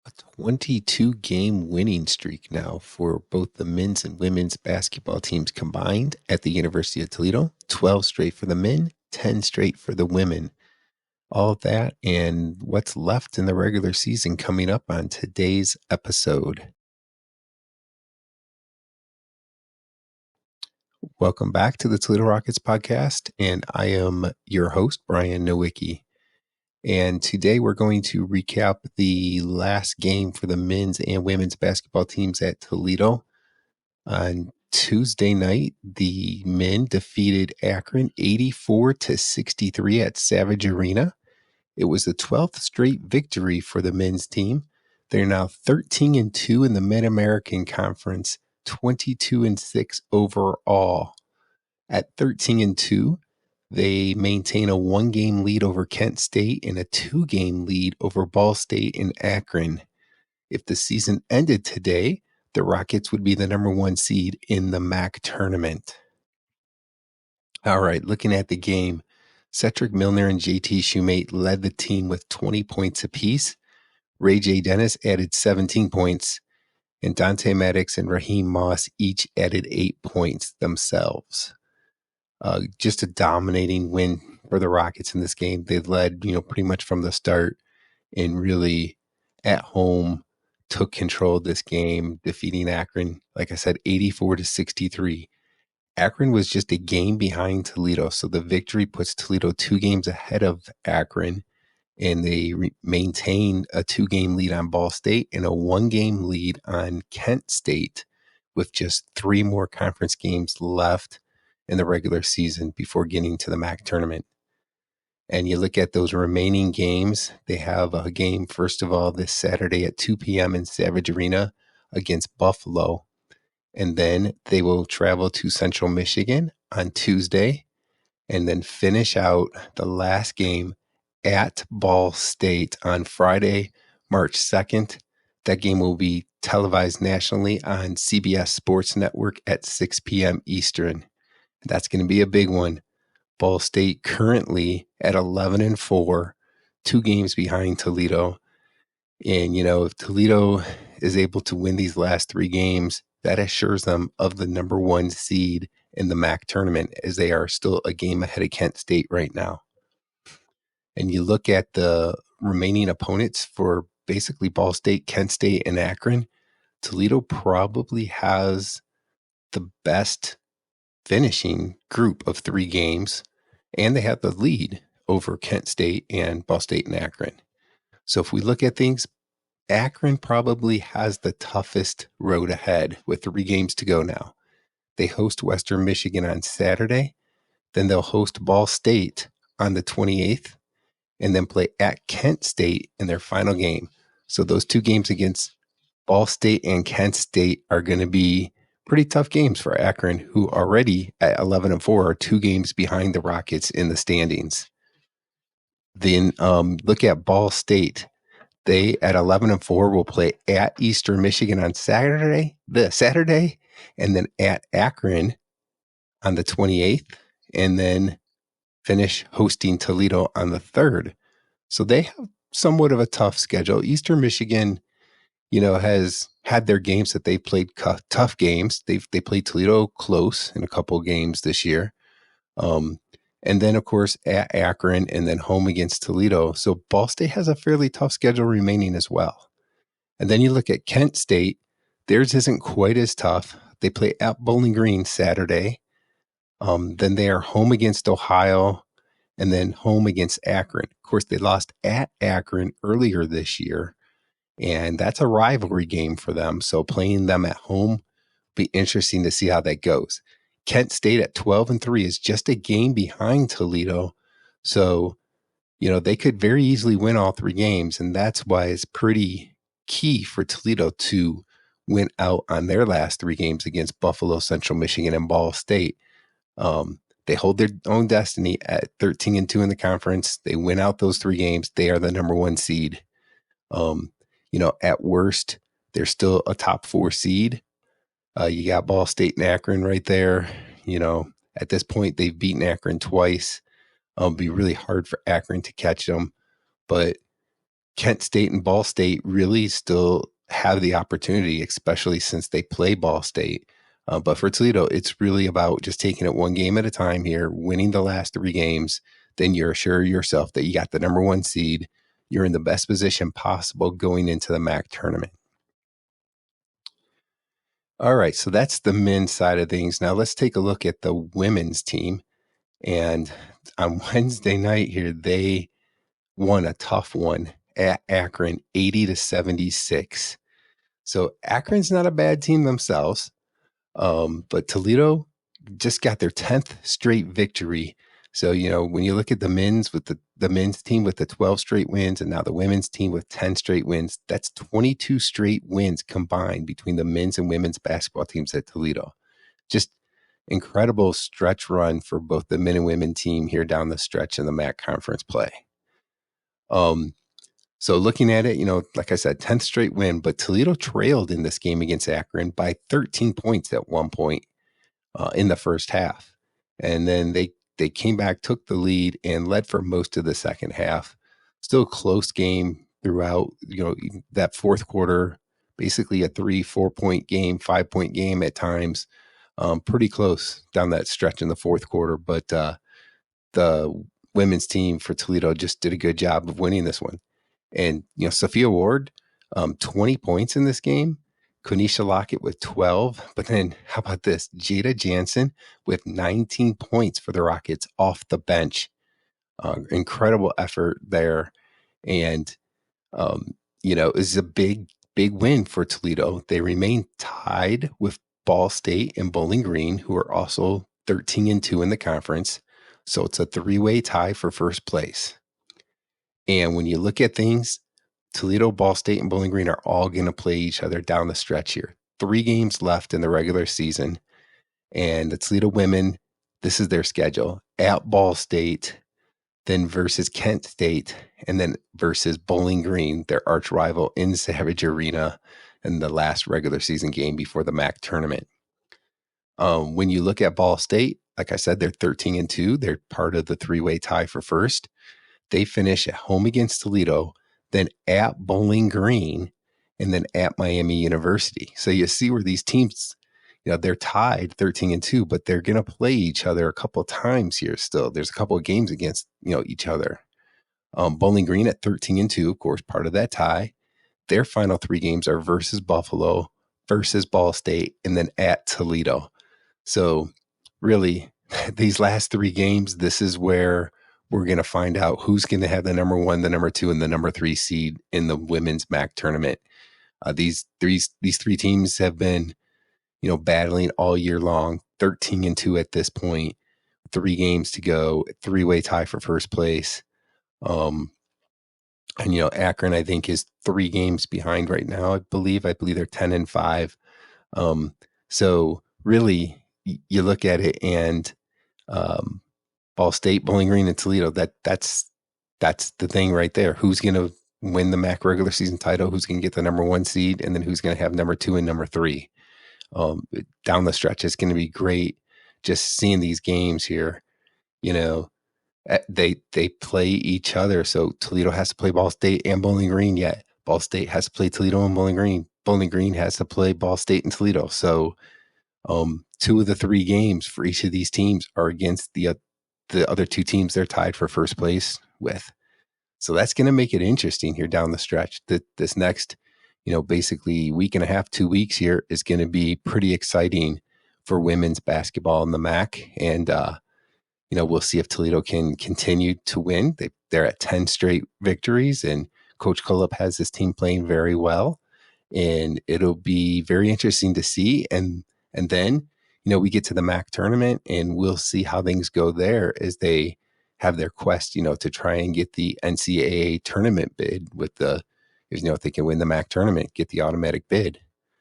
A 22-game winning streak now for both the men's and women's basketball teams combined at the University of Toledo. 12 straight for the men, 10 straight for the women. All of that and what's left in the regular season coming up on today's episode. Welcome back to the Toledo Rockets Podcast, and I am your host, Brian Nowicki. And today we're going to recap the last game for the men's and women's basketball teams at Toledo. On Tuesday night, the men defeated Akron 84-63 at Savage Arena. It was the 12th straight victory for the men's team. They're now 13-2 in the Mid-American Conference, 22-6 overall. At 13-2, they maintain a 1-game lead over Kent State and a 2-game lead over Ball State and Akron. If the season ended today, the Rockets would be the number 1 seed in the MAC tournament. All right, looking at the game, Cedric Milner and JT Shoemate led the team with 20 points apiece. Ray J. Dennis added 17 points, and Dante Maddox and Raheem Moss each added 8 points themselves. Just a dominating win for the Rockets in this game. They led, pretty much from the start and really at home took control of this game, defeating Akron, like I said, 84-63. Akron was just a game behind Toledo, so the victory puts Toledo 2 games ahead of Akron, and they maintain a 2-game lead on Ball State and a 1-game lead on Kent State with just 3 more conference games left in the regular season before getting to the MAC tournament. And you look at those remaining games, they have a game, first of all, this Saturday at 2 p.m. in Savage Arena against Buffalo. And then they will travel to Central Michigan on Tuesday and then finish out the last game at Ball State on Friday, March 2nd. That game will be televised nationally on CBS Sports Network at 6 p.m. Eastern. That's going to be a big one. Ball State currently at 11-4, 2 games behind Toledo. And, if Toledo is able to win these last 3 games, that assures them of the number 1 seed in the MAC tournament, as they are still a game ahead of Kent State right now. And you look at the remaining opponents for basically Ball State, Kent State, and Akron, Toledo probably has the best finishing group of 3 games, and they have the lead over Kent State and Ball State and Akron. So if we look at things, Akron probably has the toughest road ahead with 3 games to go now. They host Western Michigan on Saturday, then they'll host Ball State on the 28th, and then play at Kent State in their final game. So those 2 games against Ball State and Kent State are going to be pretty tough games for Akron, who already at 11-4 are 2 games behind the Rockets in the standings. Then look at Ball State. They at 11-4 will play at Eastern Michigan on Saturday, and then at Akron on the 28th, and then finish hosting Toledo on the 3rd. So they have somewhat of a tough schedule. Eastern Michigan, has had their games that they played tough games. They played Toledo close in a couple of games this year. And then, of course, at Akron and then home against Toledo. So Ball State has a fairly tough schedule remaining as well. And then you look at Kent State. Theirs isn't quite as tough. They play at Bowling Green Saturday. Then they are home against Ohio and then home against Akron. Of course, they lost at Akron earlier this year, and that's a rivalry game for them. So playing them at home will be interesting to see how that goes. Kent State at 12-3 is just a game behind Toledo. So, they could very easily win all 3 games, and that's why it's pretty key for Toledo to win out on their last 3 games against Buffalo, Central Michigan, and Ball State. They hold their own destiny at 13-2 in the conference. They win out those 3 games. They are the number 1 seed. At worst, they're still a top 4 seed. You got Ball State and Akron right there. At this point, they've beaten Akron twice. It'll be really hard for Akron to catch them. But Kent State and Ball State really still have the opportunity, especially since they play Ball State. But for Toledo, it's really about just taking it one game at a time here, winning the last 3 games. Then you're sure yourself that you got the number 1 seed. You're in the best position possible going into the MAC tournament. All right, so that's the men's side of things. Now let's take a look at the women's team. And on Wednesday night here, they won a tough one at Akron, 80-76. So Akron's not a bad team themselves, but Toledo just got their 10th straight victory. So, when you look at the men's with the men's team with the 12 straight wins and now the women's team with 10 straight wins, that's 22 straight wins combined between the men's and women's basketball teams at Toledo. Just incredible stretch run for both the men and women team here down the stretch in the MAC conference play. So looking at it, like I said, 10th straight win, but Toledo trailed in this game against Akron by 13 points at one point in the first half. And then they came back, took the lead, and led for most of the second half. Still a close game throughout, that fourth quarter, basically a 3-4 point game, 5-point game at times. Pretty close down that stretch in the fourth quarter. But the women's team for Toledo just did a good job of winning this one. And, Sophia Ward, 20 points in this game. Konisha Lockett with 12. But then how about this? Jada Jansen with 19 points for the Rockets off the bench. Incredible effort there. And, it's a big, big win for Toledo. They remain tied with Ball State and Bowling Green, who are also 13-2 in the conference. So it's a 3-way tie for first place. And when you look at things, Toledo, Ball State, and Bowling Green are all going to play each other down the stretch here. 3 games left in the regular season. And the Toledo women, this is their schedule. At Ball State, then versus Kent State, and then versus Bowling Green, their arch rival in Savage Arena in the last regular season game before the MAC tournament. When you look at Ball State, like I said, they're 13-2. They're part of the 3-way tie for first. They finish at home against Toledo, then at Bowling Green, and then at Miami University. So you see where these teams, they're tied 13-2, but they're going to play each other a couple of times here still. There's a couple of games against, each other. Bowling Green at 13-2, of course, part of that tie. Their final 3 games are versus Buffalo, versus Ball State, and then at Toledo. So really, these last 3 games, this is where we're going to find out who's going to have the number 1, the number 2, and the number 3 seed in the women's MAC tournament. These 3 teams have been, battling all year long, 13-2 at this point, 3 games to go, 3-way tie for first place. And, Akron, I think, is 3 games behind right now. I believe they're 10-5. So really, you look at it and, Ball State, Bowling Green, and Toledo, that's the thing right there. Who's going to win the MAC regular season title? Who's going to get the number 1 seed? And then who's going to have number 2 and number 3? Down the stretch, it's going to be great just seeing these games here. They play each other. So Toledo has to play Ball State and Bowling Green, yet Ball State has to play Toledo and Bowling Green. Bowling Green has to play Ball State and Toledo. So 2 of the 3 games for each of these teams are against the other 2 teams they're tied for first place with. So that's going to make it interesting here down the stretch. This next, basically week and a half, 2 weeks here is going to be pretty exciting for women's basketball in the MAC. And, we'll see if Toledo can continue to win. They're at 10 straight victories, and Coach Kolop has his team playing very well. And it'll be very interesting to see. And then, we get to the MAC tournament, and we'll see how things go there as they have their quest, to try and get the NCAA tournament bid with if they can win the MAC tournament, get the automatic bid.